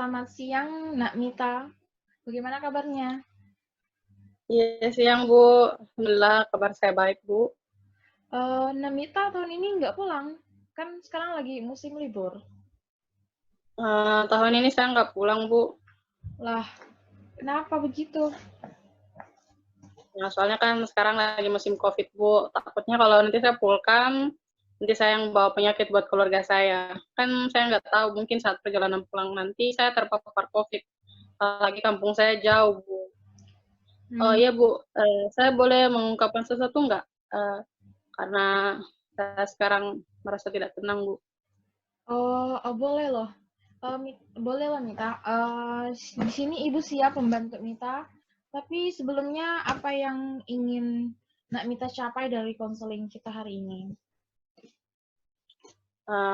selamat siang Nak Mita. Bagaimana kabarnya? Iya, siang, Bu. Alhamdulillah, kabar saya baik, Bu. Nak Mita tahun ini nggak pulang? Kan sekarang lagi musim libur. Tahun ini saya nggak pulang, Bu. Lah, kenapa begitu? Nah, soalnya kan sekarang lagi musim COVID, Bu. Takutnya kalau nanti saya pulang, nanti saya yang bawa penyakit buat keluarga saya. Kan saya nggak tahu, mungkin saat perjalanan pulang nanti saya terpapar COVID. Apalagi kampung saya jauh, Bu. Oh Hmm, iya, Bu. Saya boleh mengungkapkan sesuatu nggak? Karena saya sekarang merasa tidak tenang, Bu. boleh loh. Boleh lah Mita. Di sini Ibu siap membantu Mita. Tapi sebelumnya apa yang ingin Nak Mita capai dari konseling kita hari ini?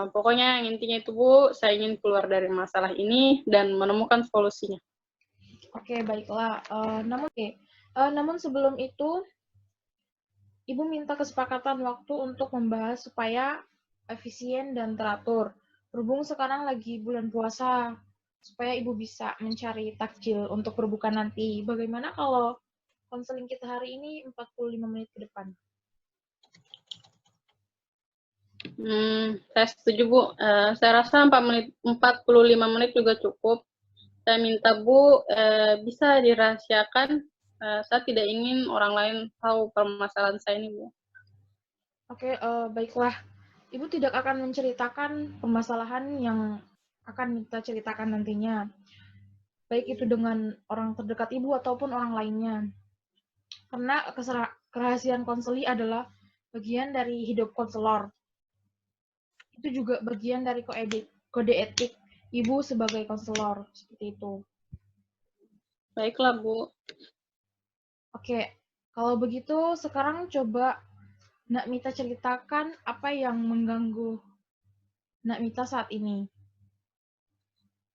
Pokoknya yang intinya itu, Bu, saya ingin keluar dari masalah ini dan menemukan solusinya. Oke, baiklah. Namun sebelum itu, Ibu minta kesepakatan waktu untuk membahas supaya efisien dan teratur. Berhubung sekarang lagi bulan puasa, supaya Ibu bisa mencari takjil untuk berbuka nanti. Bagaimana kalau konseling kita hari ini 45 menit ke depan? Saya setuju, Bu. Saya rasa 45 menit juga cukup. Saya minta Bu, bisa dirahasiakan. Saya tidak ingin orang lain tahu permasalahan saya ini, Bu. Oke, baiklah. Ibu tidak akan menceritakan permasalahan yang akan kita ceritakan nantinya. Baik itu dengan orang terdekat Ibu ataupun orang lainnya. Karena kerahasiaan konseli adalah bagian dari hidup konselor. Itu juga bagian dari kode etik Ibu sebagai konselor, seperti itu. Baiklah, Bu. Oke, kalau begitu sekarang coba Nak Mita ceritakan apa yang mengganggu Nak Mita saat ini.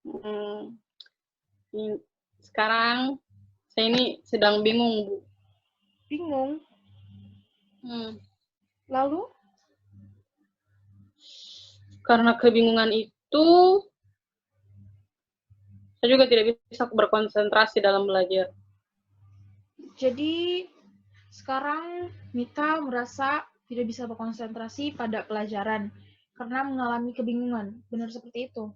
Hmm, Sekarang saya ini sedang bingung, Bu. Bingung? Hmm, Lalu? Karena kebingungan itu, saya juga tidak bisa berkonsentrasi dalam belajar. Jadi sekarang Mita merasa tidak bisa berkonsentrasi pada pelajaran karena mengalami kebingungan. Benar seperti itu?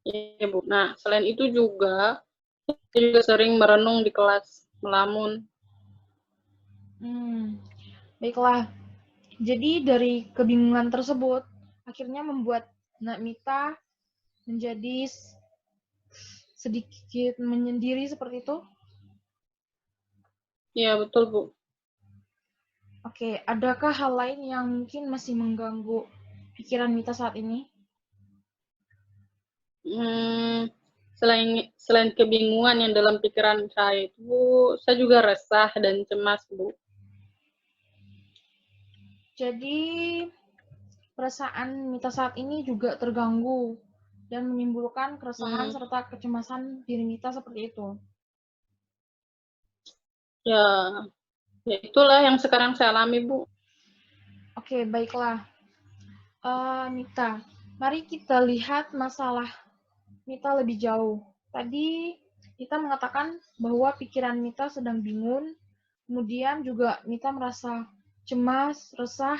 Iya, Bu. Nah, selain itu juga, saya juga sering merenung di kelas, melamun. Baiklah. Jadi dari kebingungan tersebut akhirnya membuat Nak Mita menjadi sedikit menyendiri seperti itu. Iya, betul, Bu. Oke, adakah hal lain yang mungkin masih mengganggu pikiran Mita saat ini? Hmm, selain kebingungan yang dalam pikiran saya itu, saya juga resah dan cemas, Bu. Jadi perasaan Mita saat ini juga terganggu dan menimbulkan keresahan Hmm, serta kecemasan diri Mita seperti itu. ya, ya itulah yang sekarang saya alami, Bu. Oke, baiklah. Mita, mari kita lihat masalah Mita lebih jauh. Tadi Mita mengatakan bahwa pikiran Mita sedang bingung, kemudian juga Mita merasa cemas, resah.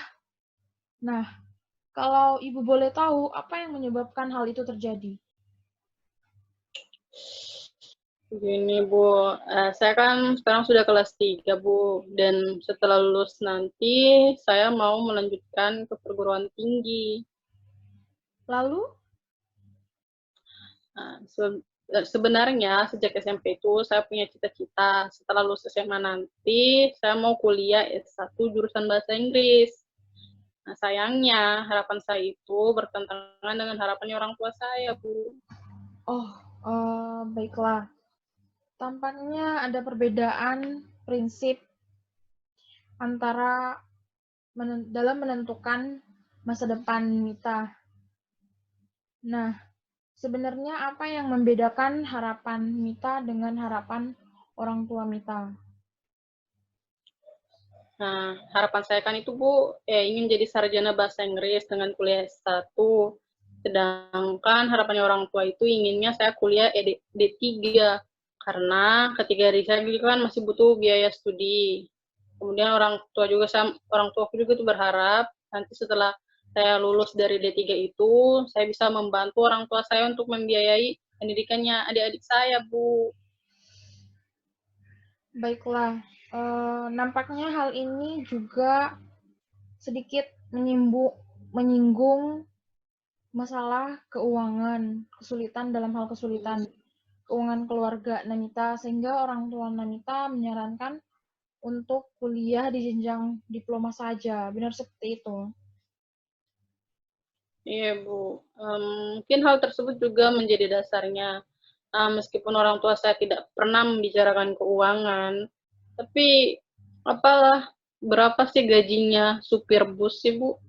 Nah, kalau Ibu boleh tahu, apa yang menyebabkan hal itu terjadi? Begini, Bu, saya kan sekarang sudah kelas 3, Bu, dan setelah lulus nanti saya mau melanjutkan ke perguruan tinggi. Lalu, Nah, sebenarnya sejak SMP itu saya punya cita-cita setelah lulus SMA nanti saya mau kuliah S1 jurusan bahasa Inggris. Nah, sayangnya harapan saya itu bertentangan dengan harapannya orang tua saya, Bu. oh, baiklah. Tampaknya ada perbedaan prinsip antara dalam menentukan masa depan Mita. Nah, sebenarnya apa yang membedakan harapan Mita dengan harapan orang tua Mita? Nah, harapan saya kan itu, Bu, ingin jadi sarjana bahasa Inggris dengan kuliah S1. Sedangkan harapannya orang tua itu inginnya saya kuliah D3, karena ketika D3 kan masih butuh biaya studi. Kemudian orang tuaku juga tuh berharap nanti setelah saya lulus dari D3 itu, saya bisa membantu orang tua saya untuk membiayai pendidikannya adik-adik saya, Bu. Baiklah, nampaknya hal ini juga sedikit menyinggung masalah keuangan, kesulitan dalam hal kesulitan keuangan keluarga Namita, sehingga orang tua Namita menyarankan untuk kuliah di jenjang diploma saja. Benar seperti itu. Iya, Bu. Mungkin hal tersebut juga menjadi dasarnya. Meskipun orang tua saya tidak pernah membicarakan keuangan, tapi apalah, berapa sih gajinya supir bus sih, Bu?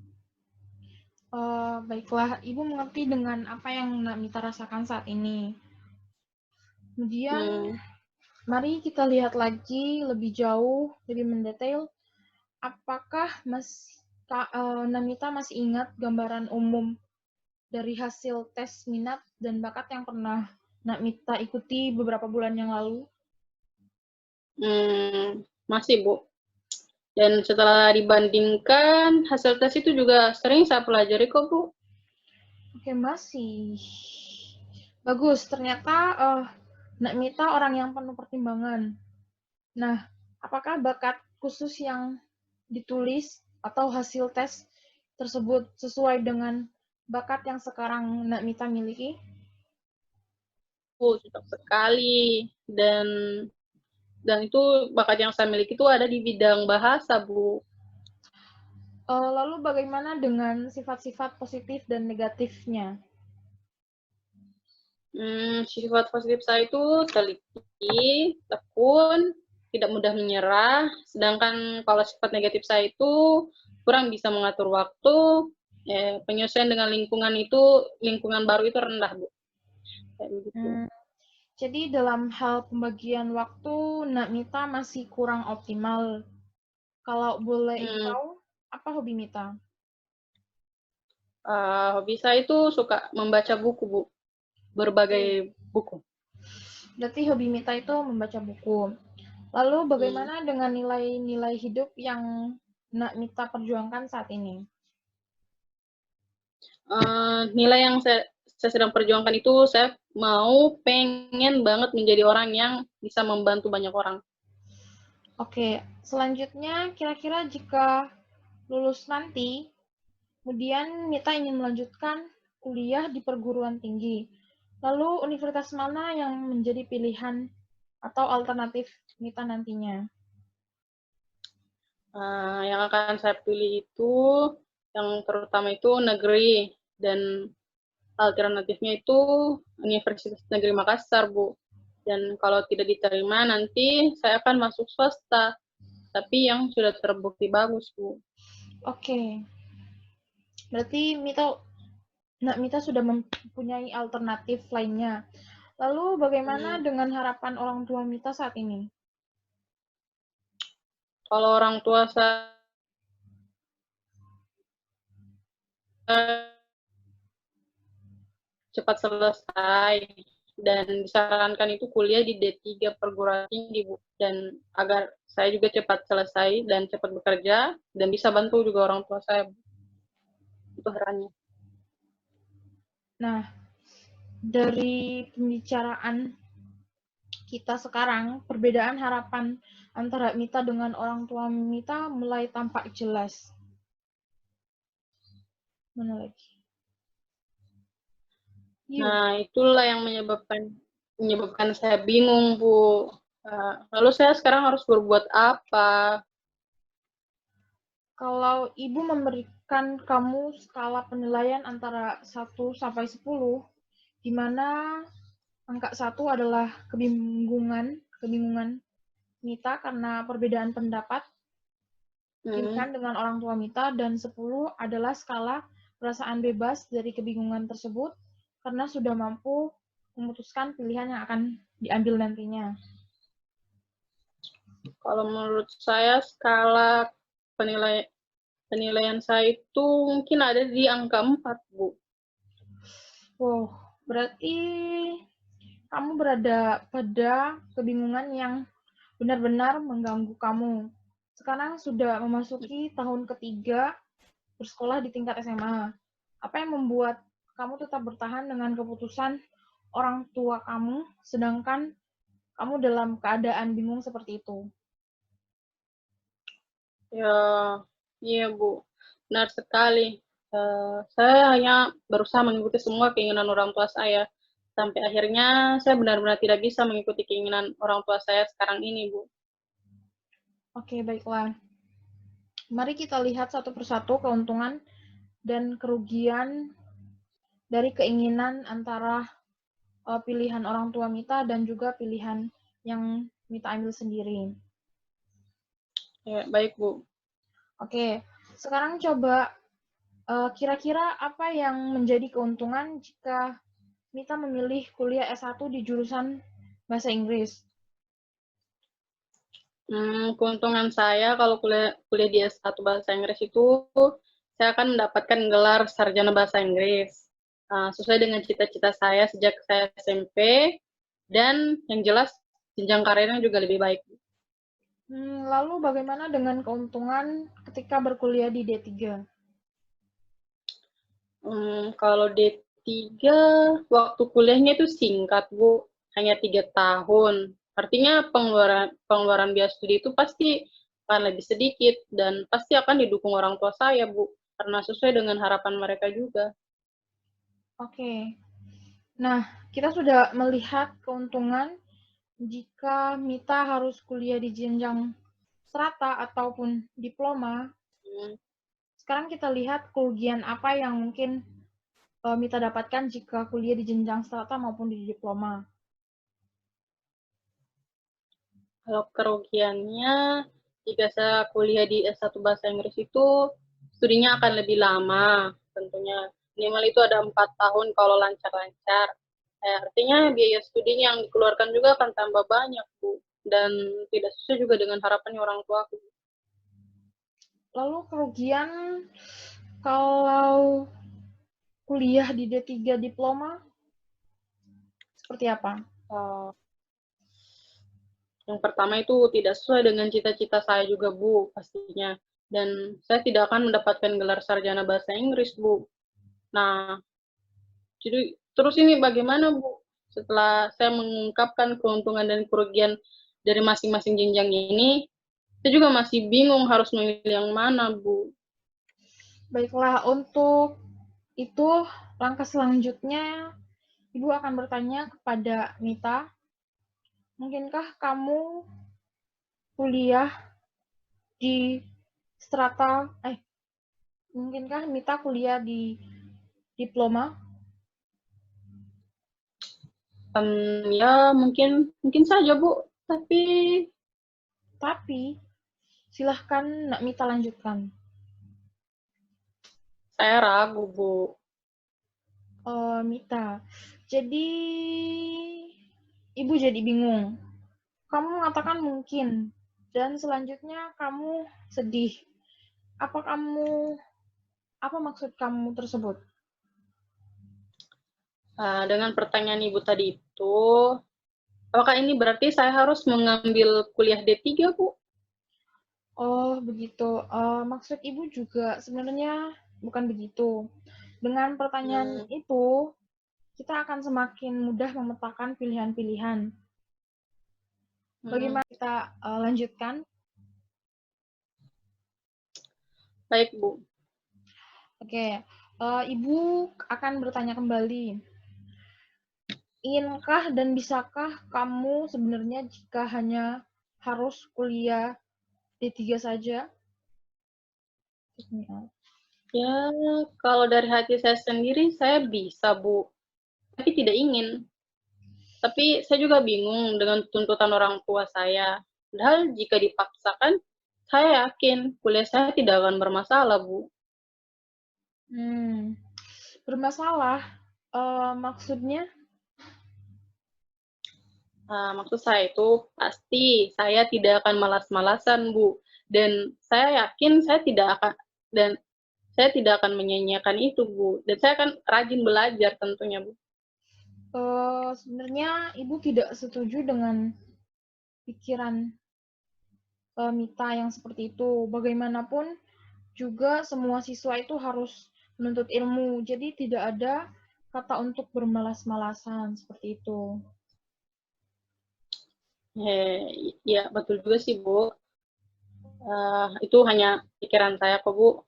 Baiklah, Ibu mengerti dengan apa yang Namita rasakan saat ini. Kemudian, mari kita lihat lagi lebih jauh, lebih mendetail. Apakah Namita masih ingat gambaran umum dari hasil tes minat dan bakat yang pernah Namita ikuti beberapa bulan yang lalu? Masih, Bu. Dan setelah dibandingkan, hasil tes itu juga sering saya pelajari kok, Bu. Oke, masih. Bagus, ternyata Namita orang yang penuh pertimbangan. Nah, apakah bakat khusus yang ditulis atau hasil tes tersebut sesuai dengan bakat yang sekarang Namita miliki? Cocok sekali. Dan itu bakat yang saya miliki itu ada di bidang bahasa, Bu. Lalu bagaimana dengan sifat-sifat positif dan negatifnya? Sifat positif saya itu teliti, tekun, tidak mudah menyerah. Sedangkan kalau sifat negatif saya itu kurang bisa mengatur waktu, penyesuaian dengan lingkungan baru itu rendah, Bu. Kayak begitu. Jadi dalam hal pembagian waktu, Mita masih kurang optimal. Kalau boleh Ibu tahu, apa hobi Mita? Hobi saya itu suka membaca buku, Bu. Berbagai buku. Berarti hobi Mita itu membaca buku. Lalu bagaimana dengan nilai-nilai hidup yang Mita perjuangkan saat ini? Nilai yang saya sedang perjuangkan itu, saya pengen banget menjadi orang yang bisa membantu banyak orang. Oke, selanjutnya kira-kira jika lulus nanti, kemudian Mita ingin melanjutkan kuliah di perguruan tinggi. Lalu universitas mana yang menjadi pilihan atau alternatif Mita nantinya? Yang akan saya pilih itu, yang terutama itu negeri, dan alternatifnya itu Universitas Negeri Makassar, Bu. Dan kalau tidak diterima, nanti saya akan masuk swasta, tapi yang sudah terbukti bagus, Bu. Oke, berarti Mita sudah mempunyai alternatif lainnya. Lalu bagaimana dengan harapan orang tua Mita saat ini? Kalau orang tua saya cepat selesai, dan disarankan itu kuliah di D3 perguruan tinggi, Bu. Dan agar saya juga cepat selesai dan cepat bekerja dan bisa bantu juga orang tua saya, Bu. Itu harapannya. Nah, dari pembicaraan kita sekarang, perbedaan harapan antara Mita dengan orang tua Mita mulai tampak jelas. Mana lagi? Nah, itulah yang menyebabkan saya bingung, Bu. Lalu saya sekarang harus berbuat apa? Kalau Ibu memberikan kamu skala penilaian antara 1 sampai 10, di mana angka 1 adalah kebingungan Mita karena perbedaan pendapat pilihan dengan orang tua Mita, dan 10 adalah skala perasaan bebas dari kebingungan tersebut karena sudah mampu memutuskan pilihan yang akan diambil nantinya. Kalau menurut saya skala penilaian saya itu mungkin ada di angka 4, Bu. Wow, berarti kamu berada pada kebingungan yang benar-benar mengganggu kamu. Sekarang sudah memasuki tahun ketiga bersekolah di tingkat SMA. Apa yang membuat kamu tetap bertahan dengan keputusan orang tua kamu, sedangkan kamu dalam keadaan bingung seperti itu? Ya, iya Bu, benar sekali. Saya hanya berusaha mengikuti semua keinginan orang tua saya. Sampai akhirnya saya benar-benar tidak bisa mengikuti keinginan orang tua saya sekarang ini, Bu. Oke, baiklah. Mari kita lihat satu persatu keuntungan dan kerugian dari keinginan antara pilihan orang tua Mita dan juga pilihan yang Mita ambil sendiri. Ya, baik, Bu. Oke, sekarang coba kira-kira apa yang menjadi keuntungan jika Mita memilih kuliah S1 di jurusan Bahasa Inggris? Keuntungan saya kalau kuliah di S1 Bahasa Inggris itu, saya akan mendapatkan gelar sarjana Bahasa Inggris. Sesuai dengan cita-cita saya sejak saya SMP, dan yang jelas jenjang karirnya juga lebih baik. Lalu bagaimana dengan keuntungan ketika berkuliah di D3? Kalau D3, waktu kuliahnya itu singkat, Bu. Hanya 3 tahun. Artinya pengeluaran biaya studi itu pasti akan lebih sedikit dan pasti akan didukung orang tua saya, Bu. Karena sesuai dengan harapan mereka juga. Oke. Nah, kita sudah melihat keuntungan jika Mita harus kuliah di jenjang strata ataupun diploma. Hmm, Sekarang kita lihat kerugian apa yang mungkin Mita dapatkan jika kuliah di jenjang strata maupun di diploma. Kalau kerugiannya, jika saya kuliah di S1 Bahasa Inggris itu, studinya akan lebih lama tentunya. Minimal itu ada 4 tahun kalau lancar-lancar. Artinya biaya studi yang dikeluarkan juga akan tambah banyak, Bu. Dan tidak sesuai juga dengan harapannya orang tua aku. Lalu kerugian kalau kuliah di D3 diploma seperti apa? Uh, yang pertama itu tidak sesuai dengan cita-cita saya juga, Bu, pastinya. Dan saya tidak akan mendapatkan gelar sarjana bahasa Inggris, Bu. Nah, jadi terus ini bagaimana, Bu? Setelah saya mengungkapkan keuntungan dan kerugian dari masing-masing jenjang ini, saya juga masih bingung harus memilih yang mana, Bu. Baiklah, untuk itu langkah selanjutnya Ibu akan bertanya kepada Mita, mungkinkah kamu kuliah di strata, mungkinkah Mita kuliah di diploma? Ya mungkin saja, Bu. Tapi silahkan Nak Mita lanjutkan. Saya ragu, Bu. Mita, jadi Ibu jadi bingung. Kamu mengatakan mungkin, dan selanjutnya kamu sedih. Apa kamu, apa maksud kamu tersebut? Dengan pertanyaan Ibu tadi itu, apakah ini berarti saya harus mengambil kuliah D3, Bu? Oh, begitu. Maksud Ibu juga sebenarnya bukan begitu. Dengan pertanyaan Hmm, itu, kita akan semakin mudah memetakan pilihan-pilihan. hmm, Bagaimana kita lanjutkan? baik, Bu. Oke, Ibu akan bertanya kembali. Inginkah dan bisakah kamu sebenarnya jika hanya harus kuliah D3 saja? Ya, kalau dari hati saya sendiri, saya bisa, Bu. Tapi tidak ingin. Tapi saya juga bingung dengan tuntutan orang tua saya. Padahal jika dipaksakan, saya yakin kuliah saya tidak akan bermasalah, Bu. Bermasalah, maksudnya? Maksud saya itu pasti saya tidak akan malas-malasan, Bu. Dan saya yakin saya tidak akan dan saya tidak akan menyanyiakan itu, Bu. Dan saya akan rajin belajar tentunya, Bu. Sebenarnya Ibu tidak setuju dengan pikiran Mita yang seperti itu. Bagaimanapun juga semua siswa itu harus menuntut ilmu. Jadi tidak ada kata untuk bermalas-malasan seperti itu. Ya, betul juga sih, Bu. Itu hanya pikiran saya kok, Bu.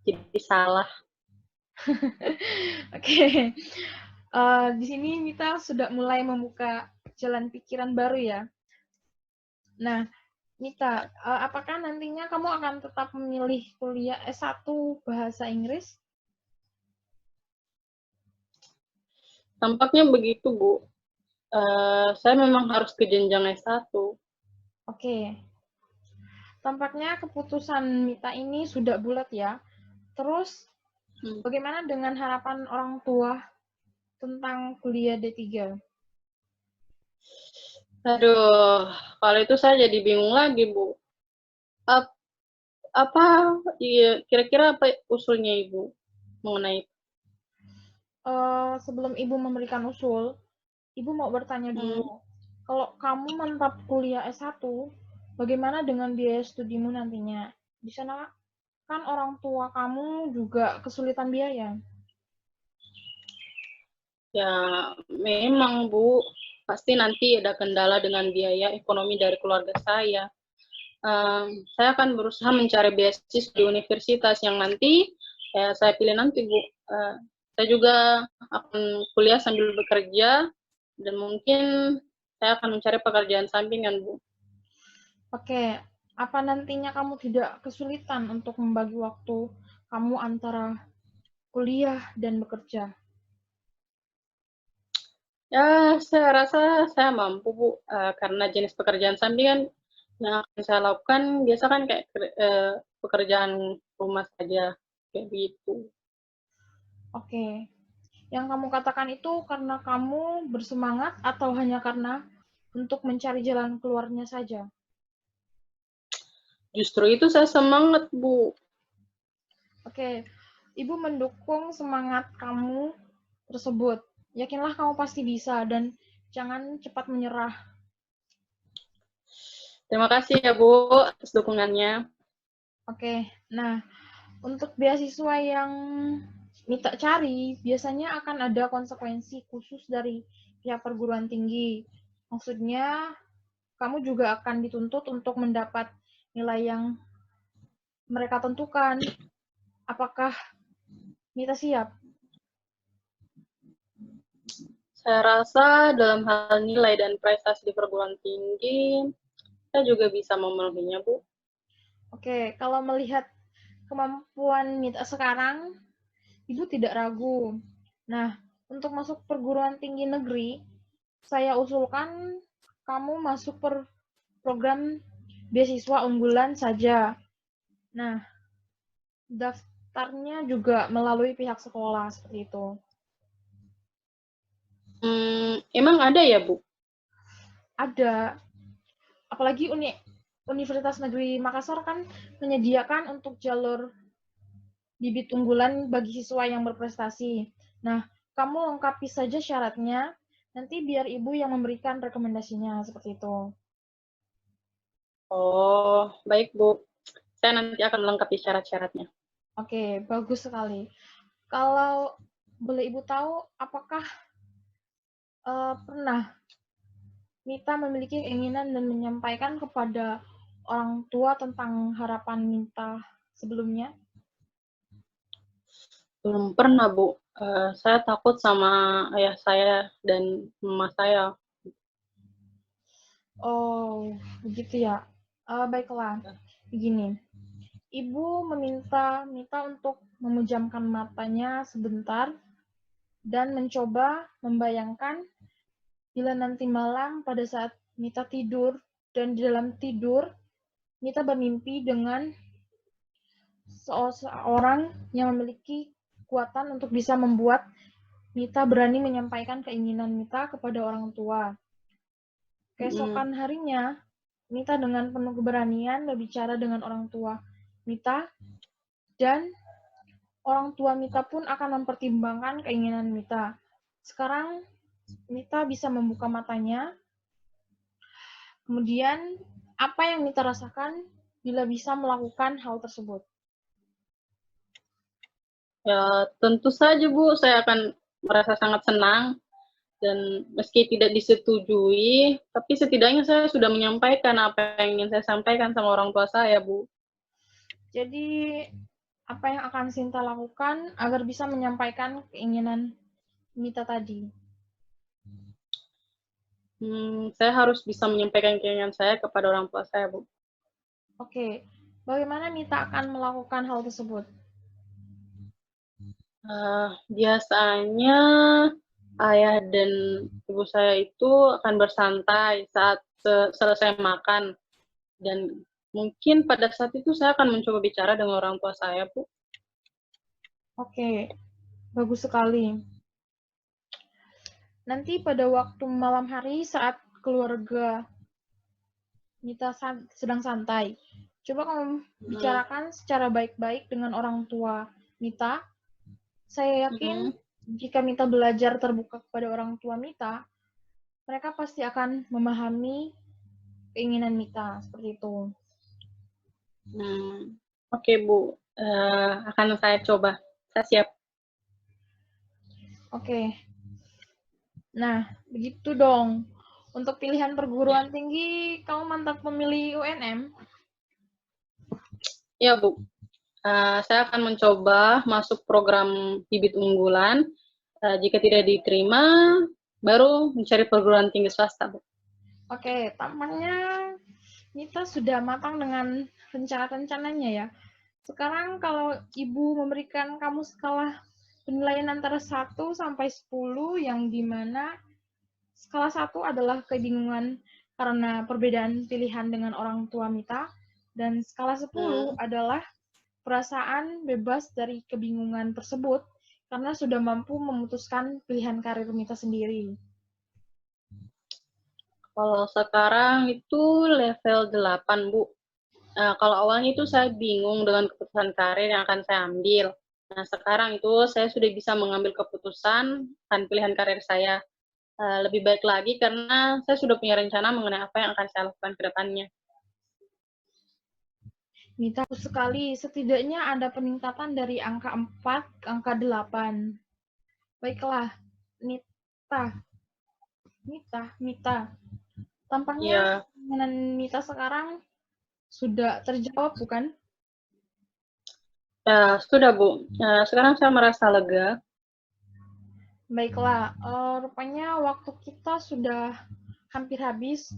Jadi salah. Oke. Di sini Mita sudah mulai membuka jalan pikiran baru ya. Nah, Mita, apakah nantinya kamu akan tetap memilih kuliah S1 Bahasa Inggris? Tampaknya begitu, Bu. Saya memang harus ke jenjang S1. Oke. Tampaknya keputusan Mita ini sudah bulat ya. Terus, bagaimana dengan harapan orang tua tentang kuliah D3? Aduh, kalau itu saya jadi bingung lagi, Bu. Kira-kira apa usulnya Ibu mengenai itu? Sebelum Ibu memberikan usul, Ibu mau bertanya dulu. Hmm. Kalau kamu mantap kuliah S1, bagaimana dengan biaya studimu nantinya? Di sana kan orang tua kamu juga kesulitan biaya. Ya, memang Bu, pasti nanti ada kendala dengan biaya ekonomi dari keluarga saya. Saya akan berusaha mencari beasiswa di universitas yang nanti saya pilih nanti, Bu. Saya juga akan kuliah sambil bekerja dan mungkin saya akan mencari pekerjaan sampingan, Bu. Oke, apa nantinya kamu tidak kesulitan untuk membagi waktu kamu antara kuliah dan bekerja? Ya, saya rasa saya mampu, Bu, karena jenis pekerjaan sampingan yang akan saya lakukan biasa kan kayak pekerjaan rumah saja, kayak gitu. Oke, yang kamu katakan itu karena kamu bersemangat atau hanya karena untuk mencari jalan keluarnya saja? Justru itu saya semangat, Bu. Oke, Ibu mendukung semangat kamu tersebut. Yakinlah kamu pasti bisa dan jangan cepat menyerah. Terima kasih ya, Bu, atas dukungannya. Oke, nah untuk beasiswa yang Mita cari, biasanya akan ada konsekuensi khusus dari pihak perguruan tinggi. Maksudnya, kamu juga akan dituntut untuk mendapat nilai yang mereka tentukan. Apakah Mita siap? Saya rasa dalam hal nilai dan prestasi di perguruan tinggi, saya juga bisa memenuhinya, Bu. Oke, kalau melihat kemampuan Mita sekarang, Ibu tidak ragu. Nah, untuk masuk perguruan tinggi negeri, saya usulkan kamu masuk program beasiswa unggulan saja. Nah, daftarnya juga melalui pihak sekolah seperti itu. Emang ada ya, Bu? Ada, apalagi Universitas Negeri Makassar kan menyediakan untuk jalur bibit unggulan bagi siswa yang berprestasi. Nah, kamu lengkapi saja syaratnya, nanti biar ibu yang memberikan rekomendasinya seperti itu. Oh, baik, Bu. Saya nanti akan melengkapi syarat-syaratnya. Oke, bagus sekali. Kalau boleh ibu tahu, apakah pernah Mita memiliki keinginan dan menyampaikan kepada orang tua tentang harapan Mita sebelumnya? Belum pernah, Bu. Saya takut sama ayah saya dan mama saya. Oh, begitu ya. Baiklah, begini. Ibu meminta Mita untuk memejamkan matanya sebentar dan mencoba membayangkan bila nanti malam pada saat Mita tidur dan di dalam tidur Mita bermimpi dengan seorang yang memiliki kekuatan untuk bisa membuat Mita berani menyampaikan keinginan Mita kepada orang tua. Keesokan harinya, Mita dengan penuh keberanian berbicara dengan orang tua Mita dan orang tua Mita pun akan mempertimbangkan keinginan Mita. Sekarang Mita bisa membuka matanya. Kemudian, apa yang Mita rasakan bila bisa melakukan hal tersebut? Ya, tentu saja Bu, saya akan merasa sangat senang dan meski tidak disetujui, tapi setidaknya saya sudah menyampaikan apa yang ingin saya sampaikan sama orang tua saya, Bu. Jadi, apa yang akan Sinta lakukan agar bisa menyampaikan keinginan Mita tadi? Saya harus bisa menyampaikan keinginan saya kepada orang tua saya, Bu. Oke, bagaimana Mita akan melakukan hal tersebut? Biasanya ayah dan ibu saya itu akan bersantai saat selesai makan, dan mungkin pada saat itu saya akan mencoba bicara dengan orang tua saya, Bu. Oke, bagus sekali. Nanti pada waktu malam hari saat keluarga Mita sedang santai, coba kamu bicarakan secara baik-baik dengan orang tua Mita. Saya yakin jika Mita belajar terbuka kepada orang tua Mita, mereka pasti akan memahami keinginan Mita, seperti itu. Oke, Bu. Akan saya coba. Saya siap. Oke. Nah, begitu dong. Untuk pilihan perguruan tinggi, kamu mantap memilih UNM? Ya, Bu. Saya akan mencoba masuk program bibit unggulan. Jika tidak diterima, baru mencari perguruan tinggi swasta, Bu. Oke, tampaknya Nita sudah matang dengan rencana-rencananya ya. Sekarang kalau Ibu memberikan kamu skala penilaian antara 1 sampai 10, yang dimana skala 1 adalah kebingungan karena perbedaan pilihan dengan orang tua Mita, dan skala 10 adalah perasaan bebas dari kebingungan tersebut karena sudah mampu memutuskan pilihan karir Mita sendiri. Kalau sekarang itu level 8, Bu. Kalau awalnya itu saya bingung dengan keputusan karir yang akan saya ambil. Nah, sekarang itu saya sudah bisa mengambil keputusan dan pilihan karir saya. Lebih baik lagi karena saya sudah punya rencana mengenai apa yang akan saya lakukan ke depannya. Mita, sekali, setidaknya ada peningkatan dari angka 4 ke angka 8. Baiklah, Mita. Tampaknya keinginan Mita sekarang sudah terjawab, bukan? Ya, sudah, Bu. Sekarang saya merasa lega. Baiklah, rupanya waktu kita sudah hampir habis.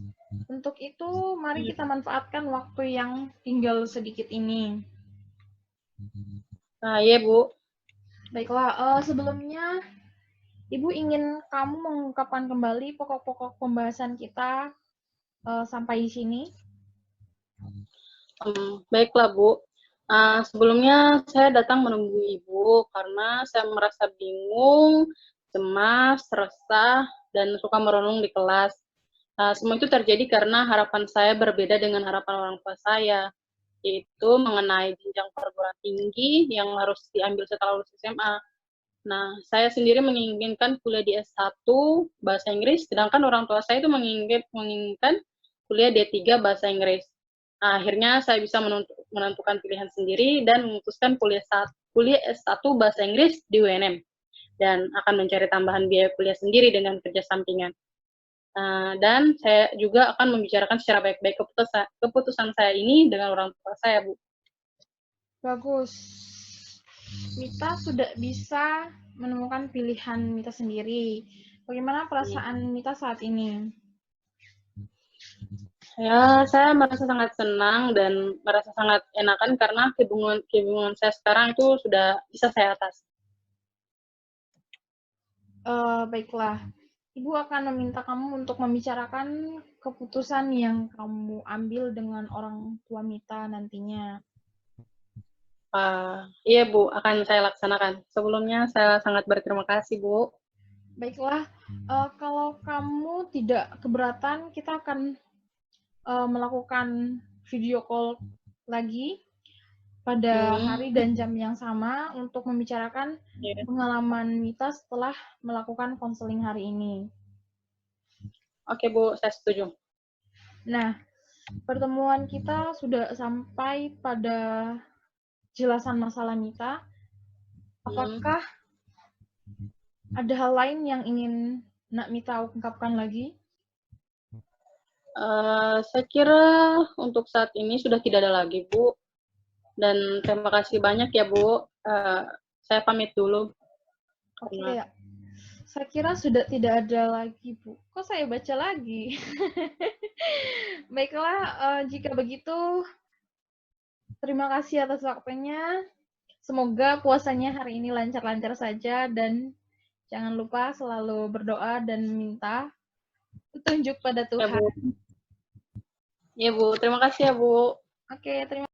Untuk itu, mari kita manfaatkan waktu yang tinggal sedikit ini. Iya, Bu. Baiklah, sebelumnya Ibu ingin kamu mengungkapkan kembali pokok-pokok pembahasan kita sampai di sini. Baiklah, Bu. Sebelumnya saya datang menunggu Ibu karena saya merasa bingung, cemas, resah, dan suka merenung di kelas. Semua itu terjadi karena harapan saya berbeda dengan harapan orang tua saya, yaitu mengenai jenjang perguruan tinggi yang harus diambil setelah lulus SMA. Nah, saya sendiri menginginkan kuliah di S1 Bahasa Inggris, sedangkan orang tua saya itu menginginkan kuliah D3 Bahasa Inggris. Nah, akhirnya saya bisa menentukan pilihan sendiri dan memutuskan kuliah S1 Bahasa Inggris di UNM, dan akan mencari tambahan biaya kuliah sendiri dengan kerja sampingan. Dan saya juga akan membicarakan secara baik-baik keputusan saya ini dengan orang tua saya, Bu. Bagus. Mita sudah bisa menemukan pilihan Mita sendiri. Bagaimana perasaan Mita saat ini? Ya, saya merasa sangat senang dan merasa sangat enakan karena kebingungan saya sekarang itu sudah bisa saya atasi. Baiklah, Ibu akan meminta kamu untuk membicarakan keputusan yang kamu ambil dengan orang tua Mita nantinya. Iya, Bu, akan saya laksanakan. Sebelumnya saya sangat berterima kasih, Bu. Baiklah, kalau kamu tidak keberatan, kita akan melakukan video call lagi. pada hari dan jam yang sama untuk membicarakan pengalaman Mita setelah melakukan konseling hari ini. Oke, Bu, saya setuju. Nah, pertemuan kita sudah sampai pada jelasan masalah Mita. Apakah ada hal lain yang ingin Nak Mita ungkapkan lagi? Saya kira untuk saat ini sudah tidak ada lagi, Bu. Dan terima kasih banyak ya, Bu. Saya pamit dulu. Oke, saya kira sudah tidak ada lagi, Bu. Kok saya baca lagi? Baiklah, jika begitu, terima kasih atas waktunya. Semoga puasanya hari ini lancar-lancar saja dan jangan lupa selalu berdoa dan minta petunjuk pada Tuhan. Ya, Bu. Terima kasih ya, Bu. Oke, terima